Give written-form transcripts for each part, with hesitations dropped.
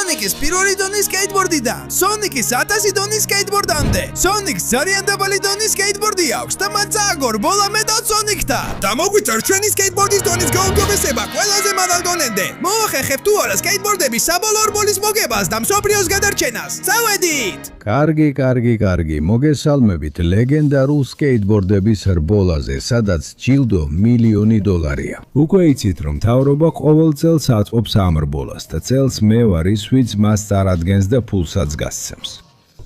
Sonic's პირველი დონის skateboard-დან Sonic's 1000 დონის skateboard-ამდე. Sonic's ძალიან დაბალი დონის skateboard-ი აქვს და მან წააგო რბოლა Metal Sonic-თან. და მოგვიწევს ჩვენი skateboard-ის დონის გაუმჯობესება ყველაზე მაღალ დონემდე. მოახერხებთ თუ არა skateboard-ების საბოლოო რბოლის მოგებას და მსოფლიოს გადარჩენას. წავედით! კარგი, მოგესალმებით ლეგენდარულ skateboard-ების რბოლაზე, სადაც ჯილდო $1,000,000-ია. უკვე იცით, რომ მთავრობა ყოველ წელს აწყობს ამ რბოლას და წელს მე ვარ ის, ვინც მას წარადგენს და ფულსაც გასცემს.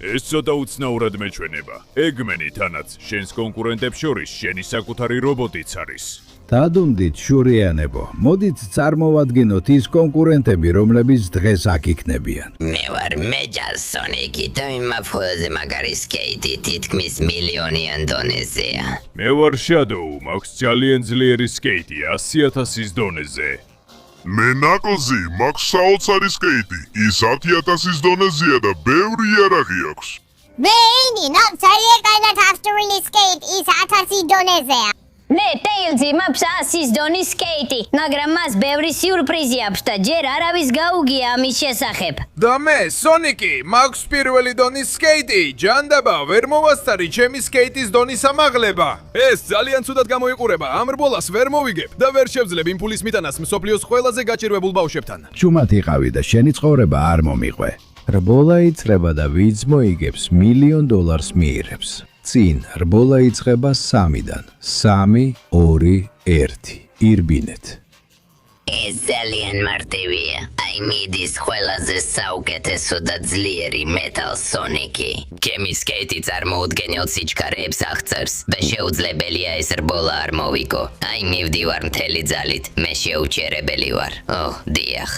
ეს ცოტა უცნაურად მეჩვენება. ეგმენი თანაც შენს კონკურენტებს შორის შენი საკუთარი რობოტიც არის. დადუნდით შურიანებო, მოდით წარმოვადგინოთ ის კონკურენტები, რომლებიც დღეს აქ იქნებიან. მე ვარ Metal Sonic-ი და იმაფოზე მაგარი სკეიტი თითქმის $1,000,000 დონეზეა. მე ვარ Shadow, მაქვს ძალიან ძლიერი სკეიტი 100,000-ის დონეზე. მე ნაკლზი, მაქვს საოცარი სკეიტი, ის 10,000-ის დონეზეა და ბევრი იარაღი აქვს. მე ინი, ძალიან კარგად ავსტრიული სკეიტი, ის 1000 დონეზეა. მე Tails-ი მაქვს 100-ის დონის სკეიტი, მაგრამ მას ბევრი სიურპრიზი აქვს და ჯერ არავის გაუგია ამის შესახებ. და მე Sonic-ი, მაქვს პირველი დონის სკეიტი, ჯანდაბა, ვერ მოვასწარი ჩემი სკეიტის დონის ამაღლება. ეს ძალიან ცუდად გამოიყურება, ამ რბოლას ვერ მოვიგებ და ვერ შევძლებ იმ ფულის მიტანას მსოფლიოს ყველაზე გაჭირვებულ ბავშვებთან. ჩუმად იყავი და შენი ცხოვრება არ მომიყვე. რბოლა იწყება და ვინც მოიგებს $1,000,000 მიიღებს. წინ რბოლა იწყება 3-დან. 3, 2, 1. ირბინეთ. ეს ძალიან მარტივია. აი მიდის ყველაზე საუკეთესო და ძლიერი Metal Sonic-ი. ჩემი სკეიტი წარმოუდგენელ სიჩქარეებს აღწევს და შეუძლებელია ეს რბოლა არ მოვიგო. აი მივდივარ მთელი ძალით, მე შეუჩერებელი ვარ. დიახ.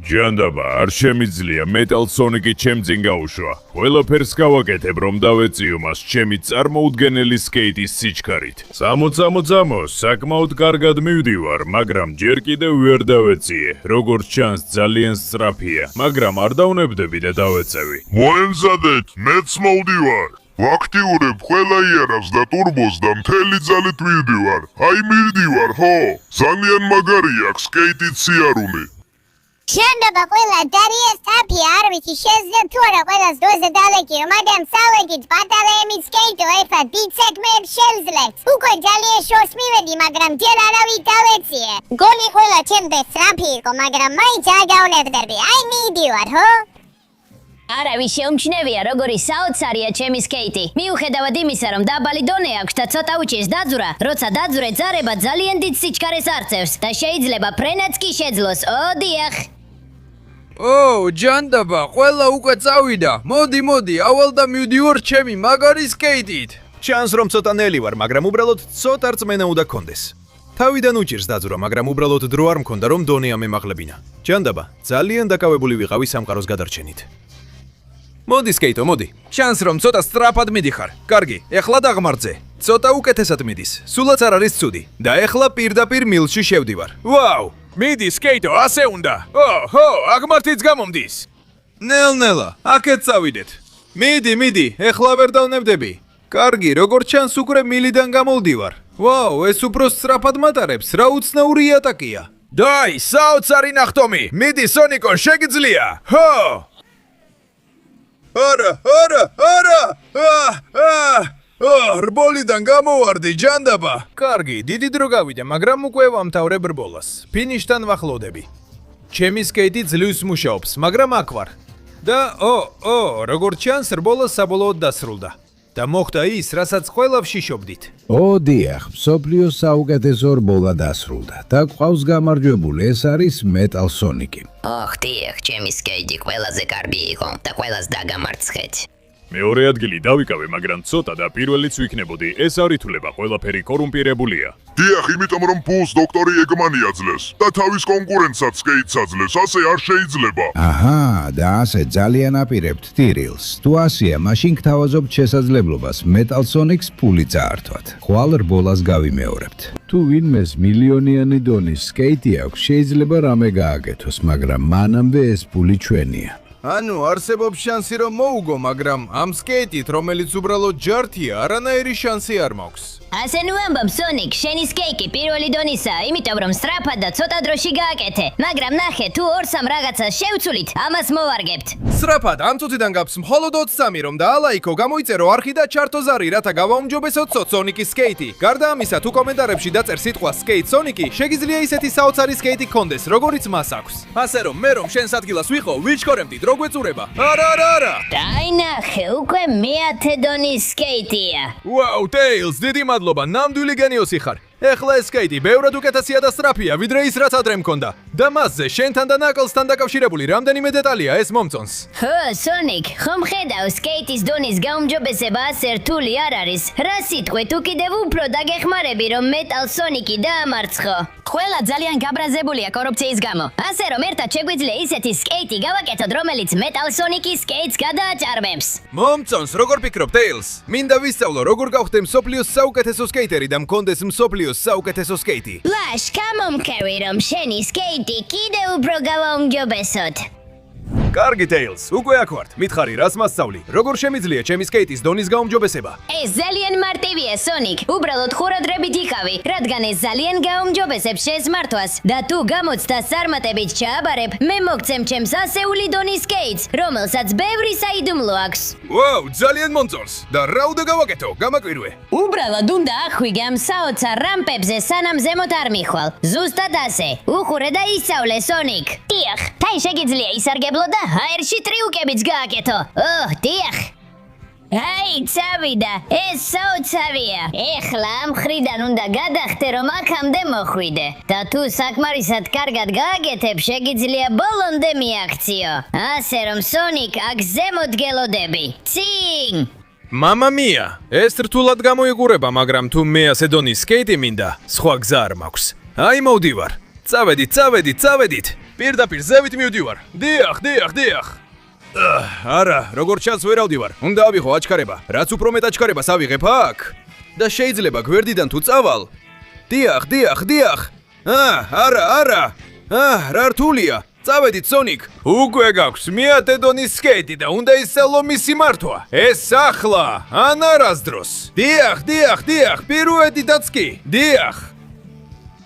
ჯანდაბა, არ შემიძლია Metal Sonic-ი ჩემ წინ გაუშვა. ყველაფერს გავაკეთებ, რომ დავეწიო მას ჩემი წარმოუდგენელი სკეიტის სიჩქარით. 60, საკმაოდ კარგად მივდივარ, მაგრამ ჯერ კიდევ ვერ დავეწიე. როგორც ჩანს, ძალიან სწრაფია, მაგრამ არ დავნებდები და დავეწევი. მოემზადეთ, მეც მოვდივარ. ვაქტიურებ ყველა იარაღს და ტურბოს და მთელი ძალით მივდივარ. აი მივდივარ, ხო? ძალიან მაგარი აქვს სკეიტით სიარული. შენობა ყველა დარიეს თაფი არ ვიცი შეძლებ თუ არა ყველას დოზე დალეკიო, მაგრამ სალეკით პატალეემის სკეიტო ეხლა დიდ საქმეებს შევძლებთ. უკვე ძალიან შორს მივედი, მაგრამ ჯერ არავის დავეციე. გოლი ყველა ჩემზე სწრაფი იყო, მაგრამ მაინც არ დავნებდები. აი მივდივარ, ხო? არავის შეუმჩნევია, როგორი საოცარია ჩემი სკეიტი. მიუხედავად იმისა, რომ დაბალი დონე აქვს და ცოტა უჩეს დაძვრა, როცა დაძვრე ძარება ძალიან დიდ სიჩქარეს არწევს და შეიძლება ფრენაც კი შეძლოს. დიახ. ჯანდაბა, ყველა უკვე წავიდა. მოდი, ავალ და მივდივარ ჩემი მაგარი სკეიტით. ჩანს რომ ცოტა ნელი ვარ, მაგრამ უბრალოდ ცოტა რწმენა უნდა გქონდეს. თავიდან უჭირს დაძვრა, მაგრამ უბრალოდ დრო არ მქონდა რომ დონე ამემაღლებინა. ჯანდაბა, ძალიან დაკავებული ვიყავი სამყაროს გადარჩენით. მოდი სკეიტო, მოდი. ჩანს რომ ცოტა სწრაფად მიდიხარ. კარგი, ეხლა დაღმართზე. ცოტა უკეთესად მიდის. სულაც არ არის ცუდი. და ეხლა პირდაპირ მილში შევდივარ. ვაუ! მიდი სკეიტო, ასე უნდა. აღმართიც გამომდის. ნელ-ნელა, აქეთ წავიდეთ. მიდი, ეხლა ვერ დავნებდები. კარგი, როგორც ჩანს უკვე მილიდან გამოვდივარ. ვაუ, ეს უფრო სწრაფად მატარებს, რა უცნაური ატაკია. დაი, საოცარი ნახტომი. მიდი სონიკო, შეგიძლია. ხო! არა! რბოლიდან გამოვარდი, ჯანდაბა. კარგი, დიდი დრო გავიდა, მაგრამ უკვე ვამთავრებ რბოლას. ფინიშთან ვახლოვდები. ჩემი სკეიტი ძლივს მუშაობს, მაგრამ აქ ვარ. და როგორც ჩანს, რბოლა საბოლოოდ დასრულდა. და მოხდა ის, რასაც ყველა ვშიშობდით. დიახ, მსოფლიოს საუკეთესო რბოლა დასრულდა და გვყავს გამარჯვებული, ეს არის Metal Sonic-ი. დიახ, ჩემი სკეიტი ყველაზე კარგი იყო და ყველას დაგამარცხეთ. მეორე ადგილი დავიკავე, მაგრამ ცოტა და პირველიც ვიქნებოდი. ეს არ ითვლება, ყველაფერი კორუმპირებულია. დიახ, იმიტომ რომ ფულს დოქტორი ეგმანი აძლევს და თავის კონკურენტსაც სკეიტს აძლევს, ასე არ შეიძლება. აჰა, და ასე ძალიან აპირებთ ტირილს. თუ ასეა, მაშინ გთავაზობთ შესაძლებლობას Metal Sonic-ს ფული წაართვათ. ხვალ რბოლას გავიმეორებთ. თუ ვინმეს $1,000,000 დონის სკეიტი აქვს, შეიძლება რამე გააკეთოს, მაგრამ მანამდე ეს ფული ჩვენია. ანუ არსებობს შანსი რომ მოუგო, მაგრამ ამ სკეიტით, რომელიც უბრალოდ ჯართია, არანაირი შანსი არ მაქვს. ასე ნუ ამბობ, სონიკ, შენი სკეიტი პირველი დონისაა, იმიტომ რომ სწრაფად და ცოტა დროში გააკეთე. მაგრამ ნახე, თუ 2-3 რაღაცას შევცვლით, ამას მოვარგებთ. სწრაფად, ამ წუთიდან გაქვს მხოლოდ 23, რომ დაალაიქო, გამოიწერო არხი და ჩართო ზარი, რათა გავაუმჯობესოთ სონიკის სკეიტი. გარდა ამისა, თუ კომენტარებში დაწერ სიტყვას სკეით სონიკი, შეგიძლია ისეთი საოცარი სკეიტი გქონდეს, როგორიც მას აქვს. ასე რომ, მე რომ შენს ადგილას ვიყო, ვიჩქორებდით, რო გვეწურება. არა. დაინახე, უკვე მე-10 დონის სკეიტია. ვაუ, Tails, დიდი მადლობა, ნამდვილი გენიოსი ხარ. ეხლა ეს სკეიტი ბევრად უკეთესია და სწრაფია, ვიდრე ის რაც ადრე მქონდა. და მასზე შენთან და ნაკლსთან დაკავშირებული რამდენიმე დეტალია ეს მომწონს. ხო, სონიკ, ხომ ხედავ, სკეიტის დონის გაუმჯობესება ასე რთული არ არის. რა სიტყვით, თუ კიდევ უფრო დაგეხმარები, რომ მეტალ სონიკი დაამარცხო. ყველა ძალიან გაბრაზებულია კორუფციის გამო. ასე რომ ერთად შეგვიძლია ისეთი სკეიტი გავაკეთოთ, რომელიც მეტალ სონიკის სკეიტს გადააჭარბებს. მომწონს, როგორ ფიქრობ, Tails? მინდა ვისწავლო, როგორ გავხდე მსოფლიოს საუკეთესო სკეიტერი და მქონდეს მსოფლიოს საუკეთესო სკეიტი. ლაშ, გამომქევი, რომ შენი სკეიტი კიდევ უფრო გავაუმჯობესოთ. კარგი, Tails, უკვე აქ ვართ. მითხარი, რას მასწავლი? როგორ შემიძლია ჩემი სკეიტის დონის გაუმჯობესება? ეს ძალიან მარტივია, სონიკ. უბრალოდ ხურადრებით იქავი, რადგან ეს ძალიან გაუმჯობესებს შენს მართვას. და თუ გამოცდა წარმატებით ჩააბარებ, მე მოგცემ ჩემს ასეული დონის სკეიტს, რომელსაც ბევრი საიდუმლო აქვს. ვაუ, ძალიან მომწონს. და რა უნდა გავაკეთო? გამაკვირვე. უბრალოდ უნდა ახვიგე ამ საოცარ რამპებზე, სანამ ზემოთ არ მიხვალ. ზუსტად ასე. უხურე და ისწავლე, სონიკ. დიახ, თან შეგიძლია ისარგებლო და აერში ტრიუკებიც გააკეთო. დიახ. აი, წავიდა, ეს საოცარია. ეხლა ამ ხრიდან უნდა გადახტე, რომ აქამდე მოხვიდე. და თუ საკმარისად კარგად გააკეთებ, შეგიძლია ბოლომდე მიაქციო. ასე რომ, სონიკ, აქ ზემოთ გელოდები. წინ! მამა მია, ეს რთულად გამოიყურება, მაგრამ თუ მე ასე დონის სკეიტი მინდა, სხვა გზა არ მაქვს. აი, მოვდივარ. წავედით. პირდაპირ ზევით მივდივარ. დიახ. არა, როგორც ჩანს ვერ ავდივარ. უნდა ავიღო აჩქარება. რაც უფრო მეტ აჩქარებას ავიღებ აქ. და შეიძლება გვერდიდან თუ წავალ. დიახ. არა. რა რთულია. წავედით, სონიკ. უკვე გაქვს მე-10 დონის სკეიტი და უნდა ისწავლო მისი მართვა. ეს ახლა, ან არასდროს. დიახ, პირუეტითაც კი. დიახ.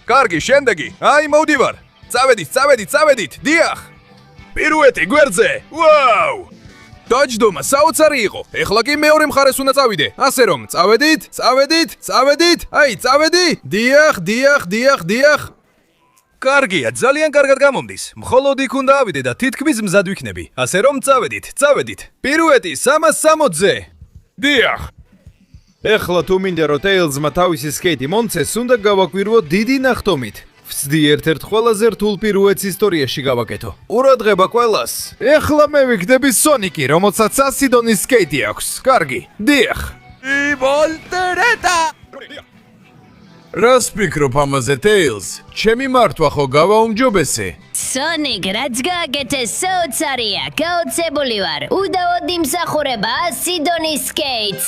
კარგი, შემდეგი. აი, მოვდივარ. წავედით. დიახ. პირუეტი გვერდზე. ვაუ! დაჯდომა საოცარი იყო. ეხლა კი მეორე მხარეს უნდა წავიდე. ასე რომ, წავედით. აი, წავედი. დიახ. კარგია, ძალიან კარგად გამომდის. მხოლოდ იქ უნდა ავიდე და თითქმის მზად ვიქნები. ასე რომ, წავედით. პირუეტი 360-ზე. დიახ. ეხლა თუ მინდა რომ Tails-მა თავისი სკეიტი მომცეს, უნდა გავაკვირვო დიდი ნახტომით. ვცდი ერთ-ერთ ყველაზე რთულ პირუეტს ისტორიაში გავაკეთო. ყურადღება ყველას. ეხლა მე ვიქნები სონიკი, რომელსაც 100 დონის სკეიტი აქვს. კარგი. დიახ. ვოლტერეტა. რას ფიქრობ ამაზე, Tails? ჩემი მართვა ხო გავაუმჯობესე? სონიკ, რაც გააკეთე საოცარია, გაოცებული ვარ. უდავოდ იმსახურება 100 დონის სკეიტს.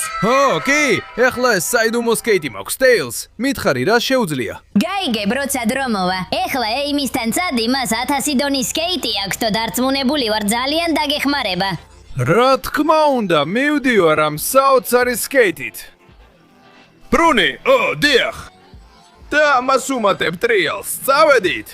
კი, ეხლა ეს საიდუმლო სკეიტი მაქვს, Tails. მითხარი, რა შეუძლია? გაიგებ, როცა დრომოვა. ეხლა ეიმისთან წადი, მას 1000 დონის სკეიტი აქვს და დარწმუნებული ვარ, ძალიან დაგეხმარება. რა თქმა უნდა, მივდივარ ამ საოცარი სკეიტით. ბრუნი, დიახ. და მას უმატებ ტრიალს, წავედით.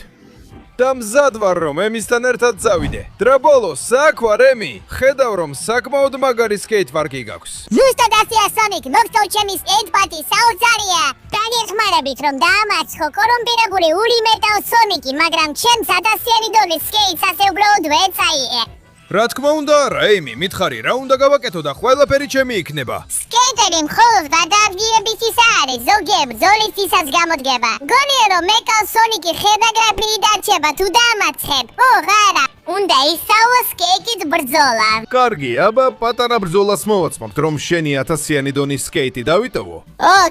და მზად ვარ, რომ ემისთან ერთად წავიდე. დრაბოლოს, აქ ვარ, ემი. ხედავ, რომ საკმაოდ მაგარი სკეით პარკი გაქვს. ზუსტად ასეა, სონიკ, მოგწევ ჩემი სკეით პარკი საოცარია. დაგეხმარებით, რომ დაამარცხო კორუმპირებული ული მეტალ სონიკი, მაგრამ ჩემს 1000-იანი დონის სკეიტს ასე უბრალოდ ვერ წაიღე. რა თქმა უნდა, არა, ემი, მითხარი, რა უნდა გავაკეთო და ყველაფერი ჩემი იქნება. სკეიტერი მხოლოდ გადაადგილების არის, ზოგიერთ ბრძოლისთვისაც გამოდგება. გონია, რომ მეტალ სონიკი ხედაგრაფი დარჩება თუ დაამარცხებ. არა, უნდა ისწავლო სკეიტით ბრძოლა. კარგი, აბა პატარა ბრძოლას მოვაცმობთ, რომ შენი 1000-იანი დონის სკეიტი დავიტოვო.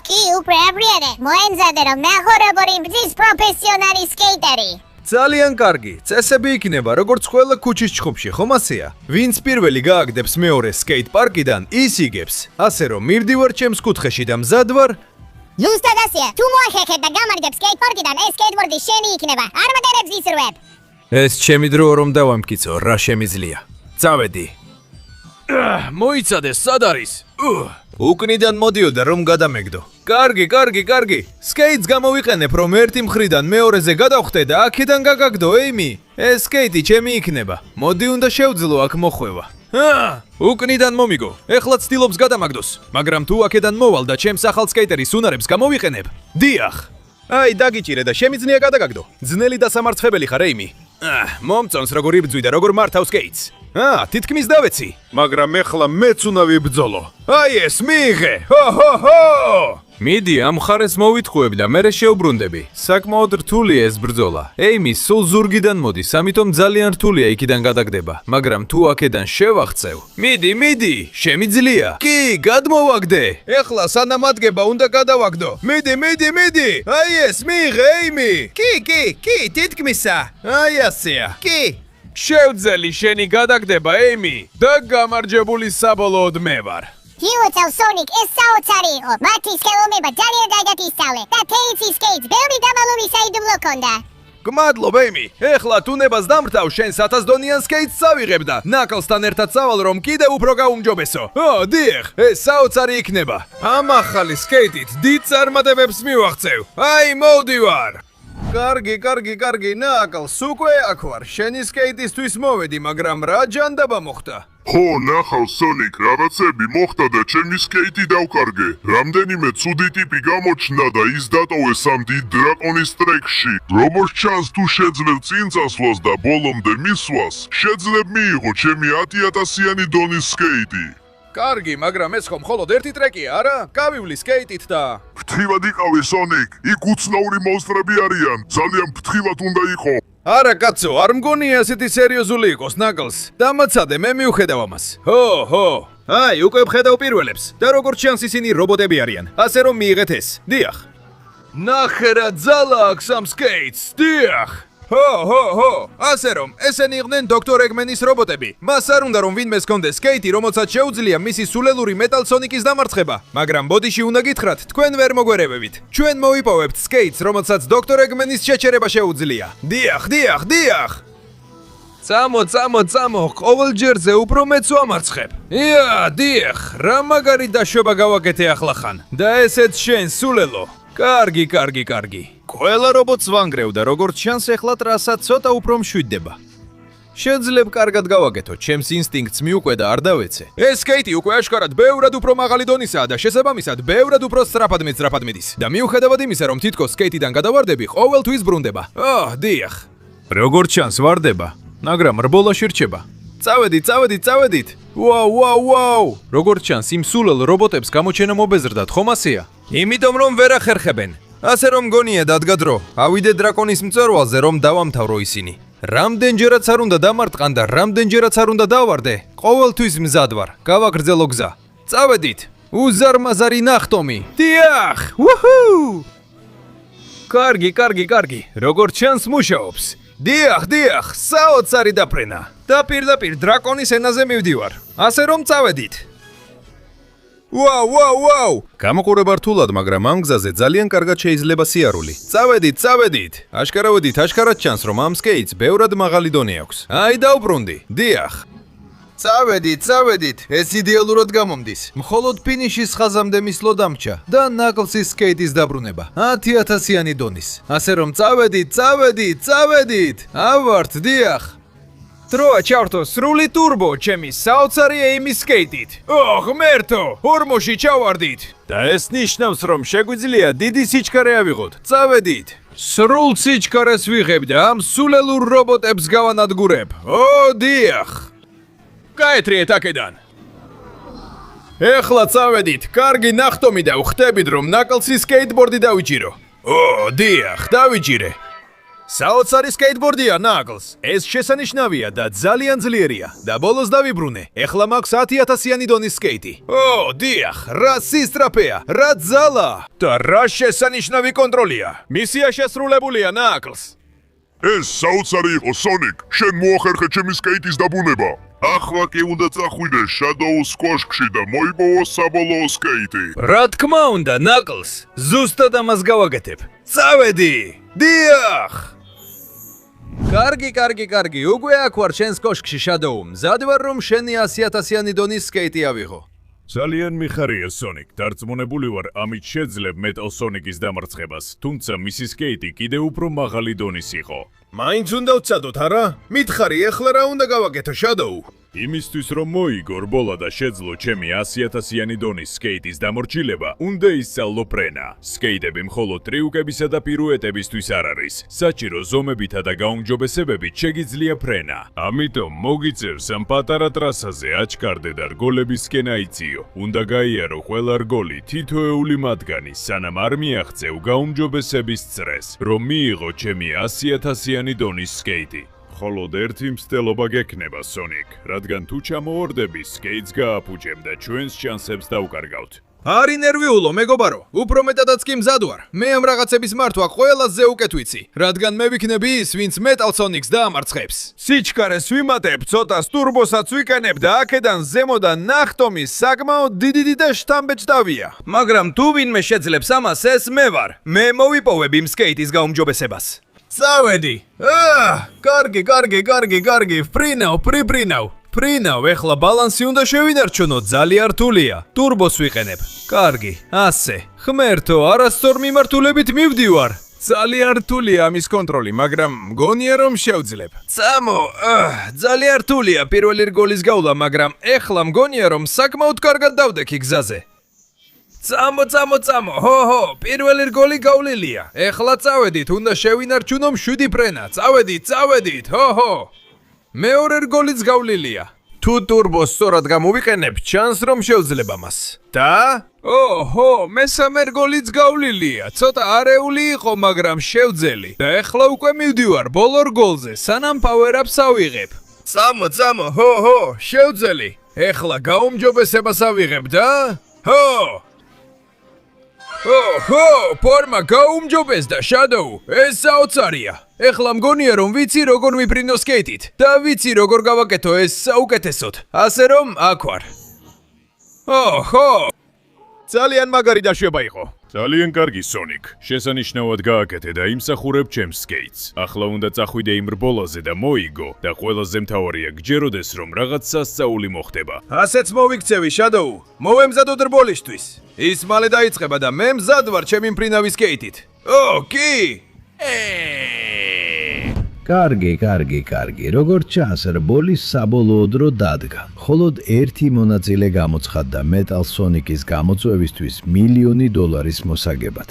კი, უკვე აბრიარე. მოემზადე, რომ ნახო როგორ იბრძვის პროფესიონალი სკეიტერი. ძალიან კარგი. წესები იქნება, როგორც ყველა ქუჩის ჩხუბში, ხომ ასეა? ვინც პირველი გააგდებს მეორე სკეით პარკიდან, ის იგებს. ასე რომ, მივდივარ ჩემს კუთხეში და მზად ვარ. ზუსტად ასეა. თუ მოახერხებ და გამარჯვებ სკეით პარკიდან, ეს სკეიტბორდი შენი იქნება. არ მატარებს ისრვებ. ეს ჩემი დროა რომ დავამტკიცო, რა შემიძლია. წავედი. მოიცადე, სად არის? უკნიდან მოდიოდა რომ გადამეგდო. კარგი. სკეიტს გამოვიყენებ რომ ერთი მხრიდან მეორეზე გადავხტე და აქედან გაგაგდო, ეიმი. ეს სკეიტი ჩემი იქნება. მოდი უნდა შევძლო აქ მოხვევა. უკნიდან მომიგო. ეხლა ცდილობს გადამაგდოს, მაგრამ თუ აქედან მოვალ და ჩემს ახალ სკეიტერის უნარებს გამოვიყენებ. დიახ. აი, დაგიჭირე და შემიძლია გადაგაგდო. ძნელი და სამარცხებელი ხარ, ეიმი. მომწონს როგორ იბძვი და როგორ მართავ სკეიტს. თითქმის დავეცი. მაგრამ ეხლა მეც უნდა ვიბრძოლო. აი ეს მიიღე. ჰო! მიდი, ამ ხარეს მოვითხოვებ და მერე შევბრუნდები. საკმაოდ რთულია ეს ბრძოლა. ეიმი სულ ზურგიდან მოდის, ამიტომ ძალიან რთულია იქიდან გადაგდება. მაგრამ თუ აქედან შევახცევ. მიდი, შემიძლია. კი, გადმოვაგდე. ეხლა სანამ ადგება უნდა გადავაგდო. მიდი. აი ეს მიიღე, ეიმი. კი, თითქმისა. აი ასეა. კი. შევძელი შენი გადაგდება, ეიმი. და გამარჯვებული საბოლოოდ მე ვარ. Hewlett Sonic ეს საოცარი იყო. მათი სკელომება ძალიან კარგად ისწავლე და თეიცი სკეიტს ბევრი დამალული საიდუმლო ჰქონდა. გმადლობ, ეიმი. ეხლა თუნებას დამრთავ შენ 1000 დონიან სკეიტს წავიღებ და ნაკლსთან ერთად წავალ რომ კიდევ უფრო გაუმჯობესო. დიახ, ეს საოცარი იქნება. ამ ახალი სკეიტით დიდ წარმატებებს მივაღწევ. აი, მოვდივარ. კარგი, ნაკლს უკვე აქ ვარ. შენი სკეიტისთვის მოვედი, მაგრამ რა ჯანდაბა მოხდა? ხო, ნახავ სონიკ, რაღაცები მოხდა და ჩემი სკეიტი დავკარგე. რამდენიმე ცუდი ტიპი გამოჩნდა და ის დატოვეს ამ დიდ დრაკონის ტრეკში. როგორც ჩანს, თუ შეძლებ წინ წასვლას და ბოლომდე მისვლას, შეძლებ მიიღო ჩემი 10,000-იანი დონის სკეიტი. კარგი, მაგრამ ეს ხომ მხოლოდ ერთი ტრეკია, არა? გავივლი სკეიტით და ფრთხილად იყავი სონიკ, იქ უცნაური მონსტრები არიან, ძალიან ფრთხილად უნდა იყო. არა კაცო, არ მგონია ესეთი სერიოზული იყოს, ნაკლს. დამაცადე, მე მივხედავ ამას. ხო. აი, უკვე ვხედავ პირველებს და როგორც ჩანს ისინი რობოტები არიან. ასე რომ მიიღეთ ეს. დიახ. ნახე რა ძალა აქვს ამ სკეიტს. დიახ. ხო. ასე რომ, ესენი იყვნენ დოქტორ ეგმენის რობოტები. მას არ უნდა რომ ვინმეს ჰქონდეს სკეიტი, რომელსაც შეუძლია მისი სულელური მეტალ სონიკის დამარცხება. მაგრამ ბოდიში უნდა გითხრათ, თქვენ ვერ მოგვერევებით. ჩვენ მოვიპოვებთ სკეიტს, რომელსაც დოქტორ ეგმენის შეჩერება შეუძლია. დიახ. წამო, ყოველჯერზე უფრო მეც ვამარცხებ. დიახ, რა მაგარი დაშვება გავაკეთე ახლა ხან. და ესეც შენ სულელო. კარგი. ყველა რობოტს ვანგრევ და როგორც ჩანს ეხლა ტრასა ცოტა უფრო მშვიდდება. შეძლებ კარგად გავაკეთო, ჩემს ინსტინქტს მიუყვე და არ დავეცე. ეს სკეიტი უკვე აშკარად ბევრად უფრო მაღალი დონისაა და შესაბამისად ბევრად უფრო სწრაფად მიდის. და მიუხედავად იმისა, რომ თითქოს სკეიტიდან გადავარდები, ყოველთვის ბრუნდება. დიახ. როგორც ჩანს ვარდება, მაგრამ რბოლაში რჩება. წავედით. ვაუ. როგორც ჩანს იმ სულელ რობოტებს გამოჩენა მობეზრდათ, ხომ ასეა? იმიტომ რომ ვერ ახერხებენ. ასე რომ გონია დადგა დრო. ავიდე დრაკონის მწვერვალზე რომ დავამთავრო ისინი. რამდენჯერაც არ უნდა დამარტყან და რამდენჯერაც არ უნდა დავარდე. ყოველთვის მზად ვარ. გავაგრძელო გზა. წავედით. უზარმაზარი ნახტომი. დიახ! უჰუ! კარგი. როგორც ჩანს მუშაობს. დიახ, საოცარი დაფრენა. და პირდაპირ დრაკონის ენაზე მივდივარ. ასე რომ წავედით. ვაუ! გამოყურება რთულად, მაგრამ ამ გზაზე ძალიან კარგად შეიძლება სიარული. წავედით. აშკარად ჩანს, რომ ამ სკეიტს ბევრად მაღალი დონე აქვს. აი, დავბრუნდი. დიახ. წავედით. ეს იდეალურად გამომდის. მხოლოდ ფინიშის ხაზამდე მისლო დამრჩა და ნაკლსის სკეიტის დაბრუნება. 10,000-იანი დონის. ასე რომ წავედით. ავართ, დიახ. დროა ჩავრთო სრული ტურბო ჩემი საოცარი ეიმის სკეიტით. ღმერთო, ორმოში ჩავარდით. და ეს ნიშნავს, რომ შეგვიძლია დიდი სიჩქარე ავიღოთ. წავედით. სრულ სიჩქარეს ვიღებ და ამ სულელურ რობოტებს გავანადგურებ. დიახ. გაეთრიეთ აქედან. ეხლა წავედით. კარგი ნახტომი და ვხდებით, რომ ნაკლსის სკეიტბორდი დავიჭირო. დიახ, დავიჭირე. საოცარი სკეიტბორდია, ნაკლს. ეს შესანიშნავია და ძალიან ძლიერია და ბოლოს დავიბრუნე. ეხლა მაქვს 10,000-იანი დონის სკეიტი. დიახ, რა სისტრაფეა, რა ძალა და რა შესანიშნავი კონტროლია. მისია შესრულებულია, ნაკლს. ეს საოცარი იყო, სონიკ. შენ მოახერხე ჩემი სკეიტის დაბრუნება. ახლა კი უნდა წახვიდე Shadow Squash-ში და მოიპოვო საბოლოო სკეიტი. რა თქმა უნდა, ნაკლს. ზუსტად ამას გავაკეთებ. წავედი. დიახ. კარგი, უკვე აქ ვარ შენს კოშკში შადოუ. მზად ვარ რომ შენი 100,000-იანი დონის სკეიტი ავიღო. ძალიან მიხარია სონიკ, დარწმუნებული ვარ ამით შეძლებ მეტალ სონიკის დამარცხებას, თუმცა მისი სკეიტი კიდევ უფრო მაღალი დონის იყო. მაინც უნდა ვცადოთ, არა? მითხარი, ეხლა რა უნდა გავაკეთო, შადოუ? იმისთვის რომ მოიგო რბოლა და შეძლო ჩემი 100,000-იანი დონის სკეიტის დამორჩილება, უნდა ისწავლო ფრენა. სკეიტები მხოლოდ ტრიუკებისა და პირუეტებისთვის არ არის. საჭირო ზომებითა და გაუმჯობესებებით შეგიძლია ფრენა. ამიტომ მოგიწევს ამ პატარა ტრასაზე აჩქარდე და რგოლებისკენ აიწიო. უნდა გაიარო ყველა რგოლი თითოეული მათგანი, სანამ არ მიაღწევ გაუმჯობესების წრეს, რომ მიიღო ჩემი 100,000-იანი დონის სკეიტი. მხოლოდ ერთი მცდელობა გექნება, სონიკ, რადგან თუ ჩამოვარდები, სკეიტს გააფუჭებ და ჩვენს შანსებს დავკარგავთ. არი ნერვიულო, მეგობარო, უფრო მეტადაც კი მზად ვარ. მე ამ რაღაცების მართვა ყველაზე უკეთ ვიცი, რადგან მე ვიქნები ის, ვინც მეტალ სონიკს დაამარცხებს. სიჩქარეს ვიმატებ, ცოტას ტურბოსაც ვიკენებ და აქედან ზემოდან ნახტომის საკმაოდ დიდი და შთამბეჭდავია. მაგრამ თუ ვინმე შეძლებს ამას, ეს მე ვარ. მე მოვიპოვებ იმ სკეიტის გაუმჯობესებას. წავედი. კარგი, ფრინავ, ეხლა ბალანსი უნდა შევინარჩუნო, ძალიან რთულია. ტურბოს ვიყენებ. კარგი, ასე. ხმერთო, არასწორ მიმართულებით მივდივარ. ძალიან რთულია ამის კონტროლი, მაგრამ მგონია რომ შევძლებ. წამო, ძალიან რთულია პირველი რგოლის გავლა, მაგრამ ეხლა მგონია რომ საკმაოდ კარგად დავდექი გზაზე. წამო, ჰო, პირველი რგოლი გავლილია. ეხლა წავედით, უნდა შევინარჩუნო 7 ფრენა. წავედით, ჰო. მეორე რგოლიც გავლილია. თუ ტურბოს სწორად გამოვიყენებ, ჩანს რომ შევძლებ ამას. და? ოჰო, მესამე რგოლიც გავლილია. ცოტა არეული იყო, მაგრამ შევძელი. და ეხლა უკვე მივდივარ ბოლო რგოლზე, სანამ პაუერ-აპს ავიღებ. წამო, ჰო, შევძელი. ეხლა გაუმჯობესებას ავიღებ და? ჰო, ფორმა გაუმჯობესდა, შადოუ, ეს საოცარია. ეხლა მგონია რომ ვიცი როგორ ვიფრინო სკეიტით და ვიცი როგორ გავაკეთო ეს საუკეთესოდ. ასე რომ აქ ვარ. ოჰო, ძალიან მაგარი დაშვება იყო. ძალიან კარგი, სონიკ. შესანიშნავად გააკეთე და იმსახურებ ჩემს სკეიტს. ახლა უნდა წახვიდე იმ რბოლაზე და მოიგო და ყველაზე მთავარია გჯეროდეს რომ რაღაც სასწაული მოხდება. ასეც მოვიქცევი, შადოუ. მოვემზადოთ რბოლისთვის. ის მალე დაიწყება და მე მზად ვარ ჩემი მფრინავის სკეიტით. კი. კარგი, როგორც ჩანს, რბოლი საბოლოოდ რო დადგა. მხოლოდ ერთი მონაწილე გამოცხადდა მეტალ სონიკის გამოწვევისთვის $1,000,000 მოსაგებად.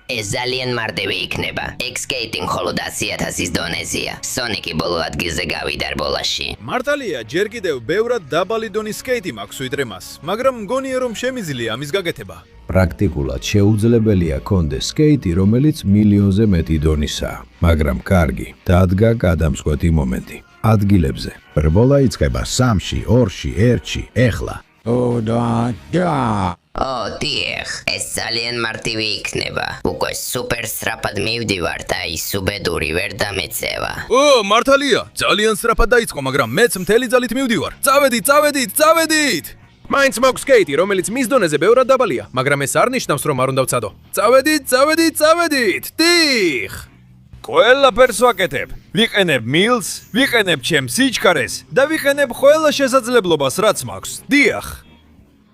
ეს ძალიან მარტივი იქნება. ეგ სკეიტი მხოლოდ 100,000-ის დონეზეა. სონიკი ბოლო ადგილზე გავიდა რბოლაში. მართალია, ჯერ კიდევ ბევრად დაბალი დონის სკეიტი მაქვს ვიდრე მას, მაგრამ მგონია რომ შემიძლია ამის გაკეთება. პრაქტიკულად შეუძლებელია კონდეს სკეიტი, რომელიც $1,000,000-ზე მეტი დონისაა. მაგრამ კარგი, დადგა გადამწყვეტი მომენტი. ადგილებზე. რბოლა იწყება 3-ში, 2-ში, 1-ში, ეხლა. დიახ, ეს ძალიან მარტივი იქნება. უკვე სუპერ სწრაფად მივდივარ და ის უბედური ვერ დამეწევა. მართალია, ძალიან სწრაფად დაიწყო, მაგრამ მეც მთელი ძალით მივდივარ. წავედით! მაინც მაქვს სკეიტი, რომელიც მის დონეზე ბევრად დაბალია, მაგრამ ეს არ ნიშნავს, რომ არ უნდა ვცადო. წავედით! დიხ! ყველაფერს ვაკეთებ. ვიყენებ მილს, ვიყენებ ჩემს სიჩქარეს და ვიყენებ ყველა შესაძლებლობას, რაც მაქვს. დიახ!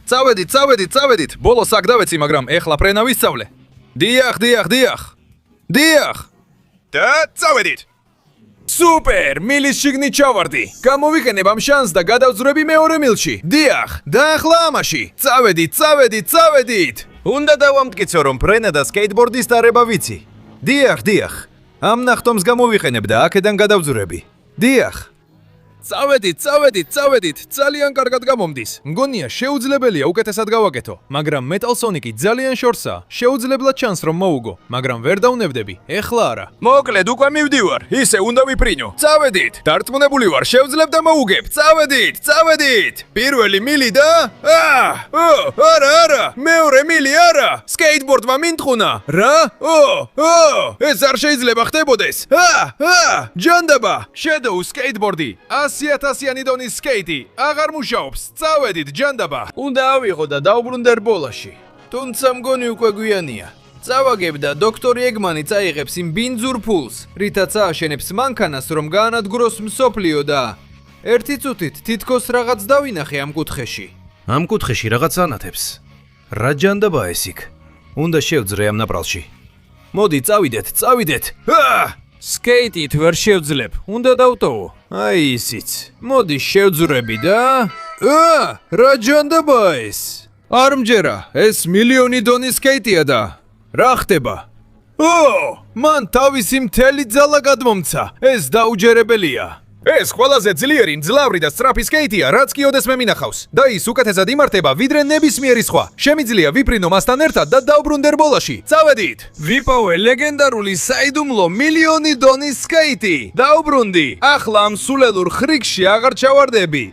წავედით! ბოლოს აქ დავეცი, მაგრამ ეხლა ფრენა ვისწავლე. დიახ! და წავედით! სუპერ! მილის შიგნით ჩავარდი. გამოვიყენებ ამ შანსს და გადავძვრები მეორე მილში. დიახ! და ახლა ამაში. წავედით! უნდა დავამტკიცო, რომ ფრენა და სკეიტბორდის დარება ვიცი. დიახ! ამ ნახტომს გამოვიყენებ და აქედან გადავძვრები. დიახ! წავედით, ძალიან კარგად გამომდის. მგონია შეუძლებელია უკეთესად გავაკეთო, მაგრამ მეტალ სონიკი ძალიან შორსაა. შეუძლებლად ჩანს რომ მოუგო, მაგრამ ვერ დავნებდები. ეხლა არა. მოკლედ უკვე მივდივარ. ისე უნდა ვიფრინო. წავედით. დარწმუნებული ვარ, შევძლებ და მოუგებ. წავედით. პირველი მილი და არა. მეორე მილი არა. სკეიტბორდმა მინთხუნა. რა? ეს არ შეიძლება ხდებოდეს. ჯანდაბა. შედოუ სკეიტბორდი. 100,000-იანი დონის სკეიტი აღარ მუშაობს. წავედით, ჯანდაბა. უნდა ავიღო და დავბრუნდე რბოლაში. თუმცა მგონი უკვე გვიანია. წავაგებ და დოქტორი ეგმანი წაიღებს იმ ბინძურ ფულს, რითაც ააშენებს მანქანას, რომ გაანადგუროს მსოფლიო და ერთი წუთით თითქოს რაღაც დავინახე ამ კუთხეში. ამ კუთხეში რაღაც ანათებს. რა ჯანდაბაა ეს იქ? უნდა შევძრე ამ ნაპრალში. მოდი, წავიდეთ. სკეიტით ვერ შევძლებ, უნდა დავტოვო. აი ისიც. მოდი შევძრები და რა ჯანდაბაა ეს? არ მჯერა, ეს მილიონი დონის სკეიტია და რა ხდება? მან თავისი მთელი ძალა გადმომცა. ეს დაუჯერებელია. ეს ყველაზე ძლიერი, მძლავრი და სწრაფი სკეიტია, რაც კი ოდესმე მინახავს. და ის უკეთესად იმართება, ვიდრე ნებისმიერი სხვა. შემიძლია ვიფრინო მასთან ერთად და დავბრუნდე რბოლაში. წავედით! ვიპოვე ლეგენდარული საიდუმლო მილიონი დონის სკეიტი. დაუბრუნდი. ახლა ამ სულელურ ხრიკში აღარ ჩავარდები.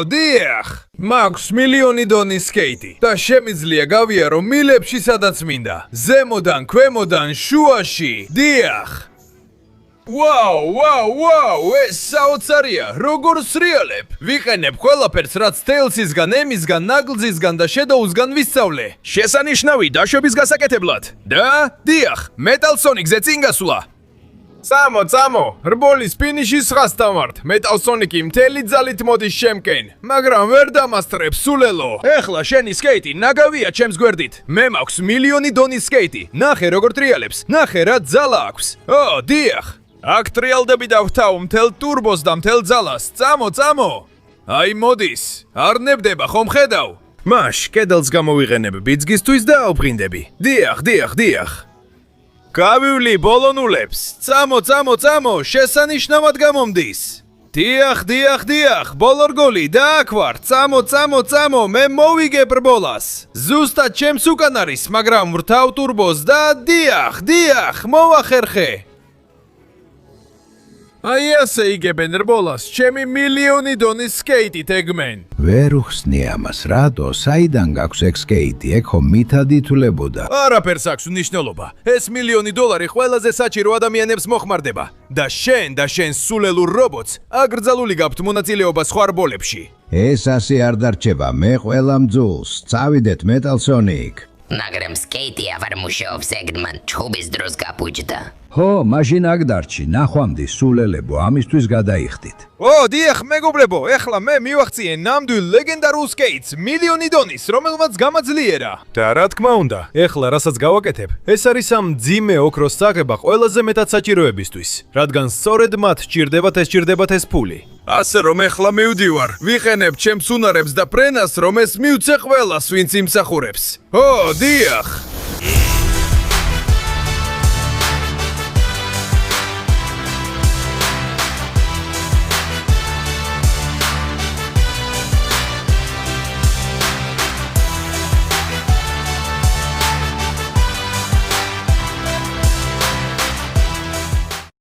დიახ. მაქვს მილიონი დონის სკეიტი და შემიძლია გავიარო მილებში სადაც მინდა. ზემოდან, ქვემოდან, შუაში. დიახ. ვაუ, ეს საოცარია, როგორ სრიალებ. ვიყენებ ყველაფერს, რაც თელსისგან, ემისგან, ნაგლზისგან და შედოუსგან ვისწავლე. შესანიშნავი დაშვების გასაკეთებლად. და დიახ, მეტალ სონიკზე წინ გასვლა. წამო, რბოლის ფინიშის ხაზს დავართ. მეტალ სონიკი მთელი ძალით მოდის შემკენ, მაგრამ ვერ დამასწრებ სულელო. ეხლა შენი სკეიტი ნაგავია ჩემს გვერდით. მე მაქვს მილიონი დონის სკეიტი. ნახე როგორ ტრიალებს, ნახე რა ძალა აქვს. დიახ. აქ ტრიალდები და ვთავ მთელ ტურბოს და მთელ ძალას. წამო. აი მოდის, არ ნებდება ხომ ხედავ? მაშ, კედელს გამოვიყენებ ბიძგისთვის და ავფრინდები. დიახ. გავივლი ბოლონულებს. წამო, შესანიშნავად გამომდის. დიახ, ბოლორგოლი და აქ ვარ. წამო, მე მოვიგებ რბოლას. ზუსტად ჩემს უკან არის, მაგრამ ვრთავ ტურბოს და დიახ, მოვახერხე. აი ასე იგებენ რბოლას, ჩემი მილიონი დონის სკეიტით ეგმენ. ვერ უხსნი ამას, რატო? საიდან გაქვს ეგ სკეიტი? ეგ ხომ მითად ითვლებოდა. არაფერს აქვს მნიშვნელობა. ეს მილიონი დოლარი ყველაზე საჭირო ადამიანებს მოხმარდება. და შენ სულელურ რობოტს აკრძალული გაქვთ მონაწილეობა სხვა რბოლებში. ეს ასე არ დარჩება, მე ყველა მძულს. წავიდეთ მეტალ სონიკ. მაგრამ სკეიტი აღარ მუშაობს ეგდმან ჩხუბის დროს გაფუჭდა. ხო, მაშინ აქ დარჩი, ნახვამდი სულელებო, ამისთვის გადაიხდით. დიახ, მეგობრებო, ეხლა მე მივახციე ნამდვილ ლეგენდარულ სკეიტს, მილიონი დონის, რომელმაც გამაძლიერა. და რა თქმა უნდა, ეხლა რასაც გავაკეთებ, ეს არის ამ ძიმე ოქროს წაღება ყველაზე მეტად საჭიროებისთვის, რადგან სწორედ მათ სჭირდებათ ეს ფული. ასე რომ ეხლა მივდივარ, ვიყენებ ჩემს უნარებს და ფრენას, რომ ეს მივცე ყველას, ვინც იმსახურებს. დიახ.